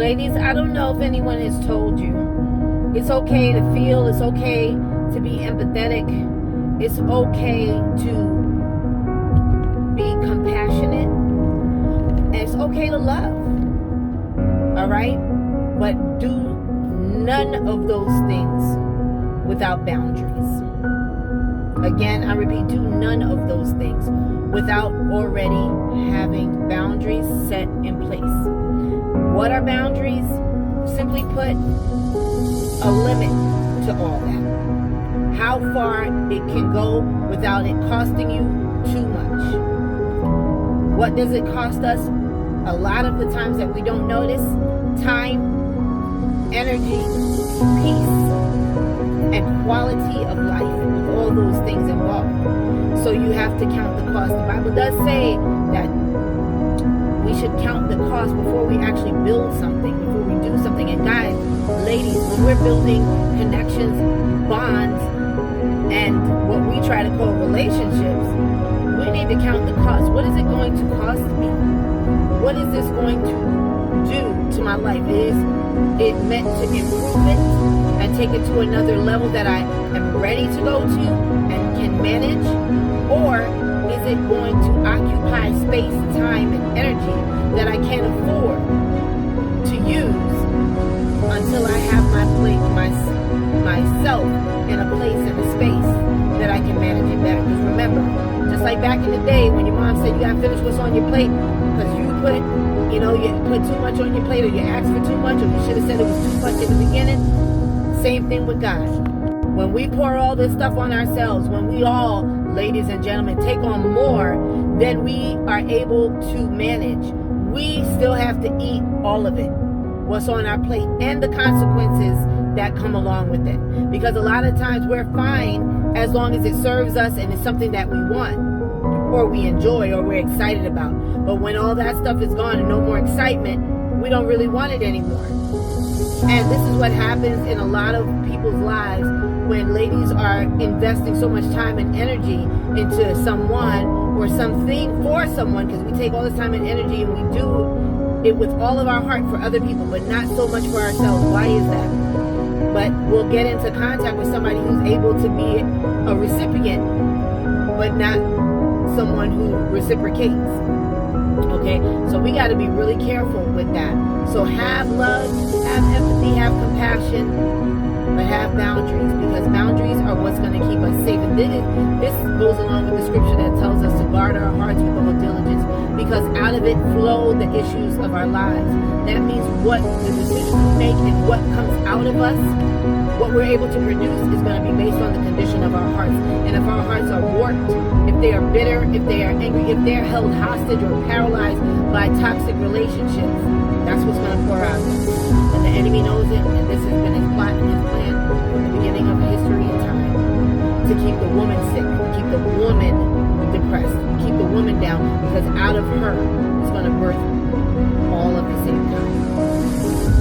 Ladies, I don't know if anyone has told you. It's okay to feel. It's okay to be empathetic. It's okay to be compassionate. And it's okay to love. All right? But do none of those things without boundaries. Again, I repeat, do none of those things without already having boundaries set in place. What are boundaries? Simply put, a limit to all that. How far it can go without it costing you too much. What does it cost us? A lot of the times that we don't notice, time, energy, peace, and quality of life, with all those things involved. So you have to count the cost. The Bible does say that we should count the cost before we actually build something, before we do something. And guys, ladies, when we're building connections, bonds, and what we try to call relationships, we need to count the cost. What is it going to cost me? What is this going to do to my life? Is it meant to improve it and take it to another level that I am ready to go to and can manage? Or is it going to occupy space, time, and energy that I can't afford to use until I have myself in a place, in a space that I can manage it better? Because remember, just like back in the day when your mom said you gotta finish what's on your plate because you put too much on your plate, or you asked for too much, or you should have said it was too much in the beginning. Same thing with God. When we pour all this stuff on ourselves, when we all, ladies and gentlemen, take on more than we are able to manage, we still have to eat all of it, what's on our plate, and the consequences that come along with it. Because a lot of times we're fine as long as it serves us and it's something that we want, or we enjoy, or we're excited about. But when all that stuff is gone and no more excitement, we don't really want it anymore. And this is what happens in a lot of people's lives when ladies are investing so much time and energy into someone or something for someone, because we take all this time and energy and we do it with all of our heart for other people, but not so much for ourselves. Why is that? But we'll get into contact with somebody who's able to be a recipient, but not someone who reciprocates. Okay, so we got to be really careful with that. So have love, have empathy, have compassion, but have boundaries, because boundaries are what's going to keep us safe. And this goes along with the scripture that tells us to guard our hearts with all diligence, because out of it flow the issues of our lives. That means what the decisions we make and what comes out of us, what we're able to produce, is going to be based on the condition of our hearts. And if our hearts are warped, if they are bitter, if they are angry, if they're held hostage or paralyzed by toxic relationships, that's what's going to pour out. And the enemy knows it, and this has been his plot and his plan from the beginning of history and time, to keep the woman sick, to keep the woman depressed, to keep the woman down, because out of her is going to birth all of the same kind.